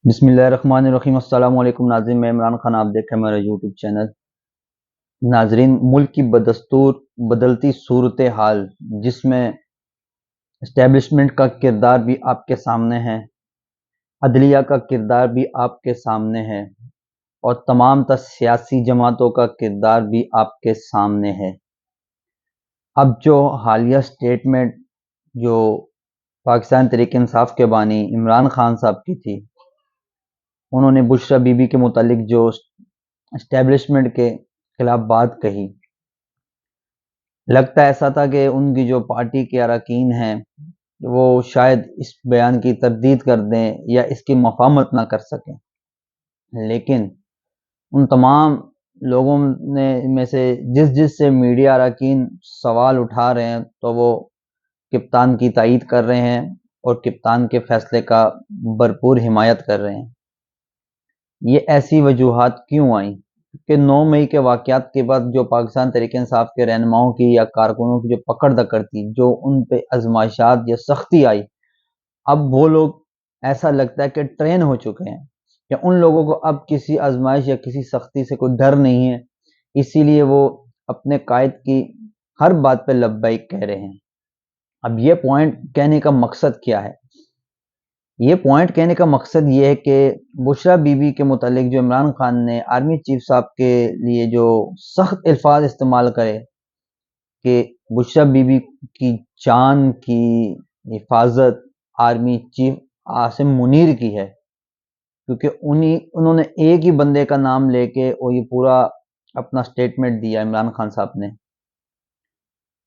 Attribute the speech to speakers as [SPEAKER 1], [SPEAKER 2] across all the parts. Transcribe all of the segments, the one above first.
[SPEAKER 1] بسم اللہ الرحمن الرحیم۔ السلام علیکم ناظرین، میں عمران خان، آپ دیکھ رہے ہیں میرا یوٹیوب چینل۔ ناظرین، ملک کی بدستور بدلتی صورتحال جس میں اسٹیبلشمنٹ کا کردار بھی آپ کے سامنے ہے، عدلیہ کا کردار بھی آپ کے سامنے ہے، اور تمام تر سیاسی جماعتوں کا کردار بھی آپ کے سامنے ہے۔ اب جو حالیہ سٹیٹمنٹ جو پاکستان تحریک انصاف کے بانی عمران خان صاحب کی تھی، انہوں نے بشریٰ بی بی کے متعلق جو اسٹیبلشمنٹ کے خلاف بات کہی، لگتا ایسا تھا کہ ان کی جو پارٹی کے اراکین ہیں وہ شاید اس بیان کی تردید کر دیں یا اس کی مفاہمت نہ کر سکیں، لیکن ان تمام لوگوں میں سے جس سے میڈیا اراکین سوال اٹھا رہے ہیں تو وہ کپتان کی تائید کر رہے ہیں اور کپتان کے فیصلے کا بھرپور حمایت کر رہے ہیں۔ یہ ایسی وجوہات کیوں آئیں کہ 9 مئی کے واقعات کے بعد جو پاکستان تحریک انصاف کے رہنماؤں کی یا کارکنوں کی جو پکڑ دکڑ تھی، جو ان پہ آزمائشات یا سختی آئی، اب وہ لوگ ایسا لگتا ہے کہ ٹرین ہو چکے ہیں کہ ان لوگوں کو اب کسی آزمائش یا کسی سختی سے کوئی ڈر نہیں ہے، اسی لیے وہ اپنے قائد کی ہر بات پہ لبیک کہہ رہے ہیں۔ اب یہ پوائنٹ کہنے کا مقصد کیا ہے؟ یہ پوائنٹ کہنے کا مقصد یہ ہے کہ بشریٰ بی بی کے متعلق جو عمران خان نے آرمی چیف صاحب کے لیے جو سخت الفاظ استعمال کرے کہ بشریٰ بی بی کی جان کی حفاظت آرمی چیف عاصم منیر کی ہے، کیونکہ انہوں نے ایک ہی بندے کا نام لے کے اور یہ پورا اپنا سٹیٹمنٹ دیا عمران خان صاحب نے۔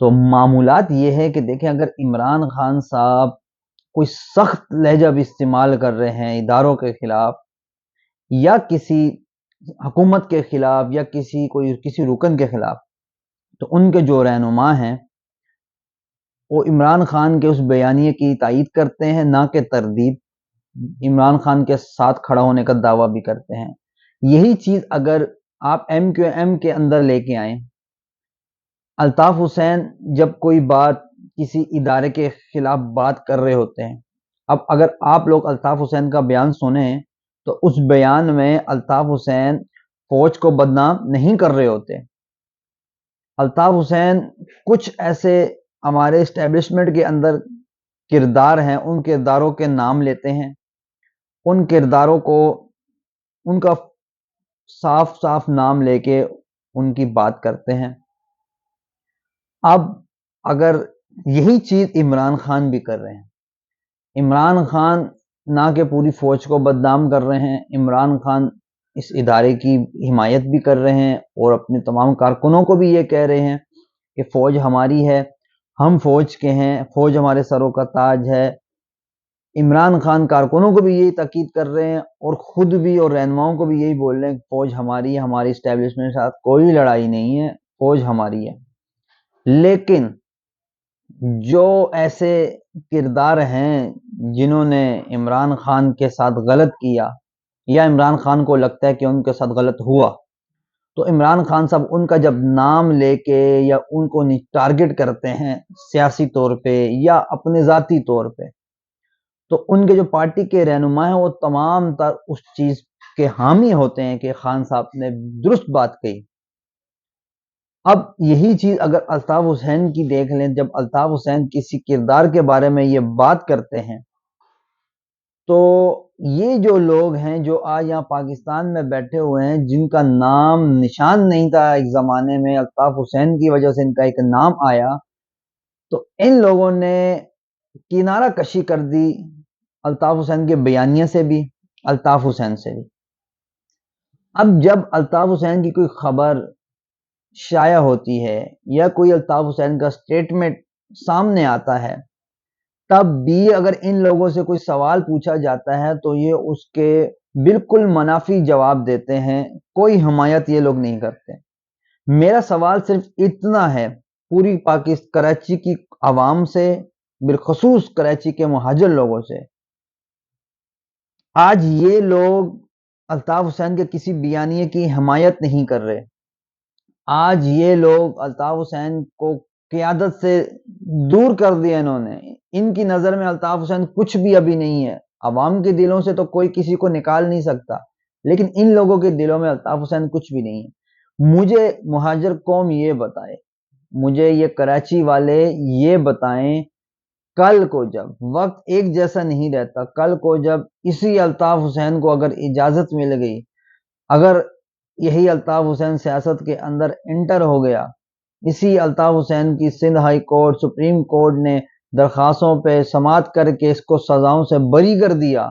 [SPEAKER 1] تو معمولات یہ ہے کہ دیکھیں، اگر عمران خان صاحب کوئی سخت لہجہ بھی استعمال کر رہے ہیں اداروں کے خلاف یا کسی حکومت کے خلاف یا کسی رکن کے خلاف، تو ان کے جو رہنما ہیں وہ عمران خان کے اس بیانیے کی تائید کرتے ہیں، نہ کہ تردید، عمران خان کے ساتھ کھڑا ہونے کا دعویٰ بھی کرتے ہیں۔ یہی چیز اگر آپ ایم کیو ایم کے اندر لے کے آئیں، الطاف حسین جب کوئی بات کسی ادارے کے خلاف بات کر رہے ہوتے ہیں، اب اگر آپ لوگ الطاف حسین کا بیان سنیں تو اس بیان میں الطاف حسین فوج کو بدنام نہیں کر رہے ہوتے۔ الطاف حسین کچھ ایسے ہمارے اسٹیبلشمنٹ کے اندر کردار ہیں، ان کرداروں کے نام لیتے ہیں، ان کرداروں کو ان کا صاف صاف نام لے کے ان کی بات کرتے ہیں۔ اب اگر یہی چیز عمران خان بھی کر رہے ہیں، عمران خان نہ کہ پوری فوج کو بدنام کر رہے ہیں، عمران خان اس ادارے کی حمایت بھی کر رہے ہیں اور اپنے تمام کارکنوں کو بھی یہ کہہ رہے ہیں کہ فوج ہماری ہے، ہم فوج کے ہیں، فوج ہمارے سروں کا تاج ہے۔ عمران خان کارکنوں کو بھی یہی تاکید کر رہے ہیں اور خود بھی اور رہنماؤں کو بھی یہی بول رہے ہیں کہ فوج ہماری ہے، ہماری اسٹیبلشمنٹ کے ساتھ کوئی لڑائی نہیں ہے، فوج ہماری ہے۔ لیکن جو ایسے کردار ہیں جنہوں نے عمران خان کے ساتھ غلط کیا یا عمران خان کو لگتا ہے کہ ان کے ساتھ غلط ہوا، تو عمران خان صاحب ان کا جب نام لے کے یا ان کو ٹارگٹ کرتے ہیں سیاسی طور پہ یا اپنے ذاتی طور پہ، تو ان کے جو پارٹی کے رہنما ہیں وہ تمام تر اس چیز کے حامی ہوتے ہیں کہ خان صاحب نے درست بات کہی۔ اب یہی چیز اگر الطاف حسین کی دیکھ لیں، جب الطاف حسین کسی کردار کے بارے میں یہ بات کرتے ہیں تو یہ جو لوگ ہیں جو آج یہاں پاکستان میں بیٹھے ہوئے ہیں، جن کا نام نشان نہیں تھا ایک زمانے میں، الطاف حسین کی وجہ سے ان کا ایک نام آیا، تو ان لوگوں نے کنارہ کشی کر دی الطاف حسین کے بیانیے سے بھی، الطاف حسین سے بھی۔ اب جب الطاف حسین کی کوئی خبر شائع ہوتی ہے یا کوئی الطاف حسین کا سٹیٹمنٹ سامنے آتا ہے، تب بھی اگر ان لوگوں سے کوئی سوال پوچھا جاتا ہے تو یہ اس کے بالکل منافی جواب دیتے ہیں، کوئی حمایت یہ لوگ نہیں کرتے۔ میرا سوال صرف اتنا ہے پوری کراچی کی عوام سے، بالخصوص کراچی کے مہاجر لوگوں سے، آج یہ لوگ الطاف حسین کے کسی بیانیے کی حمایت نہیں کر رہے، آج یہ لوگ الطاف حسین کو قیادت سے دور کر دیا، انہوں نے، ان کی نظر میں الطاف حسین کچھ بھی ابھی نہیں ہے، عوام کے دلوں سے تو کوئی کسی کو نکال نہیں سکتا، لیکن ان لوگوں کے دلوں میں الطاف حسین کچھ بھی نہیں ہے۔ مجھے مہاجر قوم یہ بتائے، مجھے یہ کراچی والے یہ بتائیں، کل کو جب وقت ایک جیسا نہیں رہتا، کل کو جب اسی الطاف حسین کو اگر اجازت مل گئی، اگر یہی الطاف حسین سیاست کے اندر انٹر ہو گیا، اسی الطاف حسین کی Sindh high court, supreme court نے درخواستوں پہ سماعت کر کے اس کو سزاؤں سے بری کر دیا،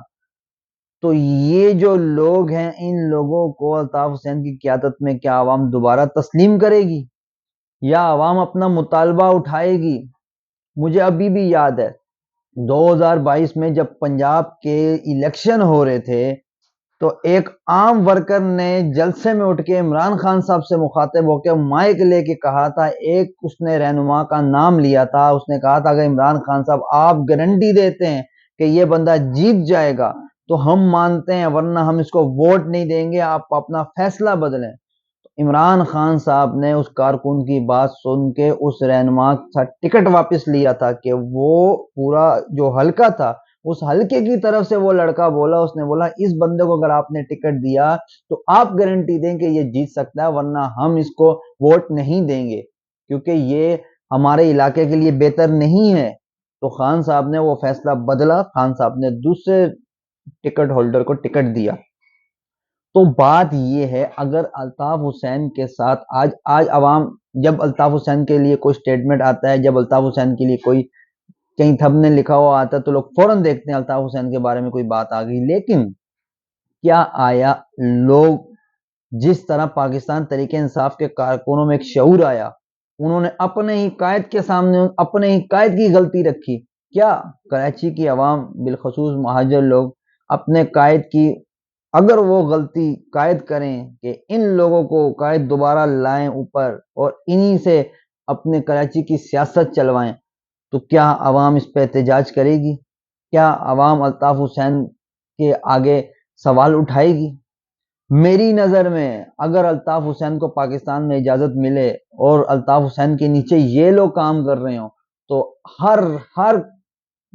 [SPEAKER 1] تو یہ جو لوگ ہیں ان لوگوں کو الطاف حسین کی قیادت میں کیا عوام دوبارہ تسلیم کرے گی یا عوام اپنا مطالبہ اٹھائے گی؟ مجھے ابھی بھی یاد ہے 2022 میں جب پنجاب کے الیکشن ہو رہے تھے تو ایک عام ورکر نے جلسے میں اٹھ کے عمران خان صاحب سے مخاطب ہو کے مائک لے کے کہا تھا، ایک اس نے رہنما کا نام لیا تھا، اس نے کہا تھا کہ عمران خان صاحب آپ گارنٹی دیتے ہیں کہ یہ بندہ جیت جائے گا تو ہم مانتے ہیں، ورنہ ہم اس کو ووٹ نہیں دیں گے، آپ اپنا فیصلہ بدلیں۔ عمران خان صاحب نے اس کارکن کی بات سن کے اس رہنما کا ٹکٹ واپس لیا تھا کہ وہ پورا جو حلقہ تھا اس حلقے کی طرف سے وہ لڑکا بولا، اس نے بولا اس بندے کو اگر آپ نے ٹکٹ دیا تو آپ گارنٹی دیں کہ یہ جیت سکتا ہے، ورنہ ہم اس کو ووٹ نہیں دیں گے کیونکہ یہ ہمارے علاقے کے لیے بہتر نہیں ہے۔ تو خان صاحب نے وہ فیصلہ بدلا، خان صاحب نے دوسرے ٹکٹ ہولڈر کو ٹکٹ دیا۔ تو بات یہ ہے، اگر الطاف حسین کے ساتھ آج عوام جب الطاف حسین کے لیے کوئی سٹیٹمنٹ آتا ہے، جب الطاف حسین کے لیے کوئی کہیں تھم نے لکھا ہوا آتا ہے تو لوگ فوراً دیکھتے ہیں الطاف حسین کے بارے میں کوئی بات آ گئی، لیکن کیا آیا لوگ جس طرح پاکستان تحریک انصاف کے کارکنوں میں ایک شعور آیا، انہوں نے اپنے ہی قائد کے سامنے اپنے ہی قائد کی غلطی رکھی؟ کیا کراچی کی عوام بالخصوص مہاجر لوگ اپنے قائد کی اگر وہ غلطی قائد کریں کہ ان لوگوں کو قائد دوبارہ لائیں اوپر اور انہی سے اپنے کراچی کی سیاست چلوائیں، تو کیا عوام اس پہ احتجاج کرے گی؟ کیا عوام الطاف حسین کے آگے سوال اٹھائے گی؟ میری نظر میں اگر الطاف حسین کو پاکستان میں اجازت ملے اور الطاف حسین کے نیچے یہ لوگ کام کر رہے ہوں تو ہر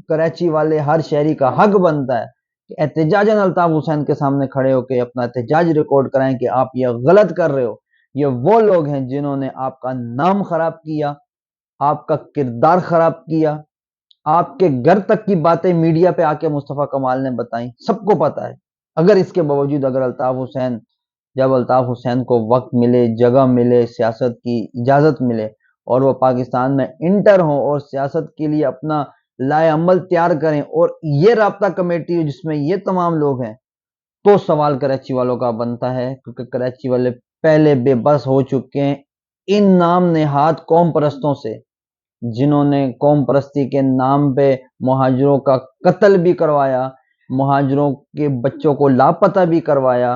[SPEAKER 1] کراچی والے، ہر شہری کا حق بنتا ہے کہ احتجاجاً الطاف حسین کے سامنے کھڑے ہو کے اپنا احتجاج ریکارڈ کرائیں کہ آپ یہ غلط کر رہے ہو۔ یہ وہ لوگ ہیں جنہوں نے آپ کا نام خراب کیا، آپ کا کردار خراب کیا، آپ کے گھر تک کی باتیں میڈیا پہ آ کے مصطفیٰ کمال نے بتائیں، سب کو پتا ہے۔ اگر اس کے باوجود اگر جب الطاف حسین کو وقت ملے، جگہ ملے، سیاست کی اجازت ملے اور وہ پاکستان میں انٹر ہوں اور سیاست کے لیے اپنا لائے عمل تیار کریں اور یہ رابطہ کمیٹی ہو جس میں یہ تمام لوگ ہیں، تو سوال کراچی والوں کا بنتا ہے، کیونکہ کراچی والے پہلے بے بس ہو چکے ہیں ان نام نہاد قوم پرستوں سے، جنہوں نے قوم پرستی کے نام پہ مہاجروں کا قتل بھی کروایا، مہاجروں کے بچوں کو لاپتہ بھی کروایا،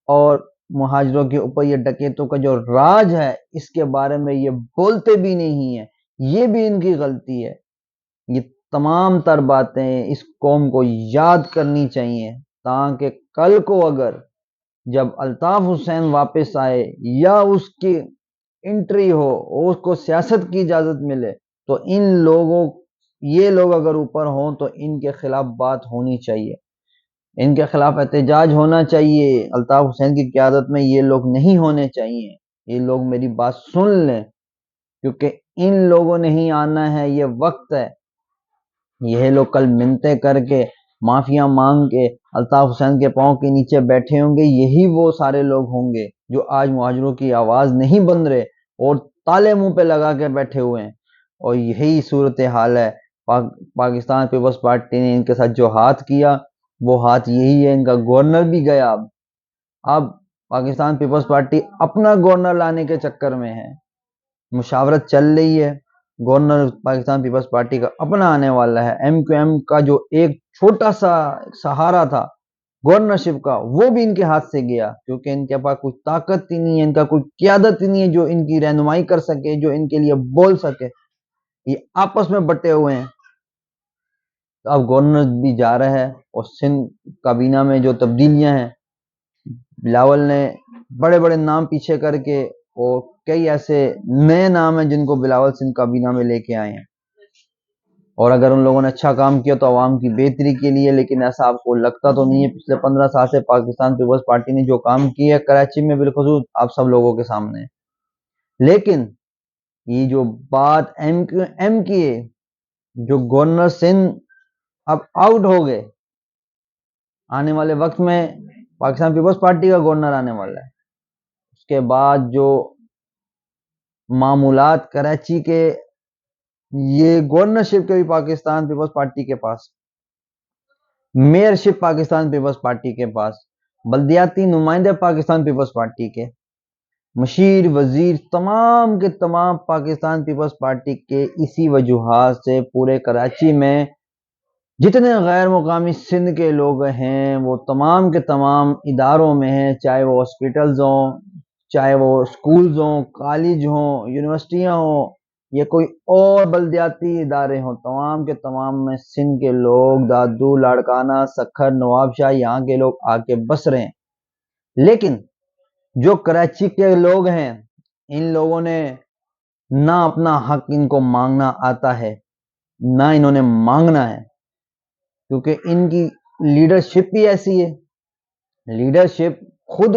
[SPEAKER 1] اور مہاجروں کے اوپر یہ ڈکیتوں کا جو راج ہے اس کے بارے میں یہ بولتے بھی نہیں ہیں، یہ بھی ان کی غلطی ہے۔ یہ تمام تر باتیں اس قوم کو یاد کرنی چاہیے تاکہ کل کو اگر جب الطاف حسین واپس آئے یا اس کی انٹری ہو اور اس کو سیاست کی اجازت ملے تو یہ لوگ اگر اوپر ہوں تو ان کے خلاف بات ہونی چاہیے، ان کے خلاف احتجاج ہونا چاہیے۔ الطاف حسین کی قیادت میں یہ لوگ نہیں ہونے چاہیے۔ یہ لوگ میری بات سن لیں کیونکہ ان لوگوں نے ہی آنا ہے، یہ وقت ہے۔ یہ لوگ کل منتیں کر کے معافیاں مانگ کے الطاف حسین کے پاؤں کے نیچے بیٹھے ہوں گے، یہی وہ سارے لوگ ہوں گے جو آج مہاجروں کی آواز نہیں بن رہے اور تالے منہ پہ لگا کے بیٹھے ہوئے ہیں، اور یہی صورتحال ہے۔ پاکستان پیپلز پارٹی نے ان کے ساتھ جو ہاتھ کیا وہ ہاتھ یہی ہے، ان کا گورنر بھی گیا، اب پاکستان پیپلز پارٹی اپنا گورنر لانے کے چکر میں ہے، مشاورت چل رہی ہے، گورنر پاکستان پیپلز پارٹی کا اپنا آنے والا ہے۔ ایم کیو ایم کا جو ایک چھوٹا سا سہارا تھا گورنرشپ کا وہ بھی ان کے ہاتھ سے گیا کیونکہ ان کے پاس کوئی طاقت ہی نہیں ہے، ان کا کوئی قیادت ہی نہیں ہے جو ان کی رہنمائی کر سکے، جو ان کے لیے بول سکے، یہ آپس میں بٹے ہوئے ہیں۔ اب گورنر بھی جا رہا ہے اور سندھ کابینہ میں جو تبدیلیاں ہیں، بلاول نے بڑے بڑے نام پیچھے کر کے اور کئی ایسے نئے نام ہیں جن کو بلاول سندھ کابینہ میں لے کے آئے ہیں۔ اور اگر ان لوگوں نے اچھا کام کیا تو عوام کی بہتری کے لیے، لیکن ایسا آپ کو لگتا تو نہیں ہے۔ پچھلے 15 سال سے پاکستان پیپلز پارٹی نے جو کام کیا ہے کراچی میں بالخصوص آپ سب لوگوں کے سامنے ہے۔ لیکن یہ جو بات ایم کی ہے، جو گورنر سندھ اب آؤٹ ہو گئے، آنے والے وقت میں پاکستان پیپلز پارٹی کا گورنر آنے والا ہے، اس کے بعد جو معمولات کراچی کے، یہ گورنرشپ کے بھی پاکستان پیپلز پارٹی کے پاس، میئرشپ پاکستان پیپلز پارٹی کے پاس، بلدیاتی نمائندے پاکستان پیپلز پارٹی کے، مشیر وزیر تمام کے تمام پاکستان پیپلز پارٹی کے۔ اسی وجوہات سے پورے کراچی میں جتنے غیر مقامی سندھ کے لوگ ہیں وہ تمام کے تمام اداروں میں ہیں، چاہے وہ ہاسپٹلز ہوں، چاہے وہ سکولز ہوں، کالج ہوں، یونیورسٹیاں ہوں، یا کوئی اور بلدیاتی ادارے ہوں، تمام کے تمام میں سندھ کے لوگ، دادو، لاڑکانہ، سکھر، نواب شاہ، یہاں کے لوگ آ کے بس رہے ہیں۔ لیکن جو کراچی کے لوگ ہیں، ان لوگوں نے نہ اپنا حق ان کو مانگنا آتا ہے، نہ انہوں نے مانگنا ہے، کیونکہ ان کی لیڈرشپ ہی ایسی ہے۔ لیڈرشپ خود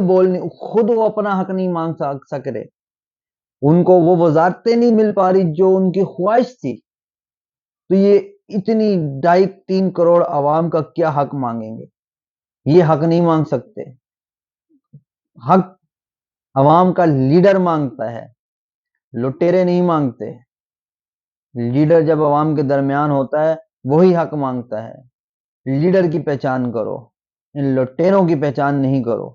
[SPEAKER 1] وہ اپنا حق نہیں مانگ سک رہے، ان کو وہ وزارتیں نہیں مل پا رہی جو ان کی خواہش تھی، تو یہ اتنی 2.5-3 کروڑ عوام کا کیا حق مانگیں گے؟ یہ حق نہیں مانگ سکتے۔ حق عوام کا لیڈر مانگتا ہے، لٹیرے نہیں مانگتے۔ لیڈر جب عوام کے درمیان ہوتا ہے وہی حق مانگتا ہے۔ لیڈر کی پہچان کرو، ان لٹیروں کی پہچان نہیں کرو۔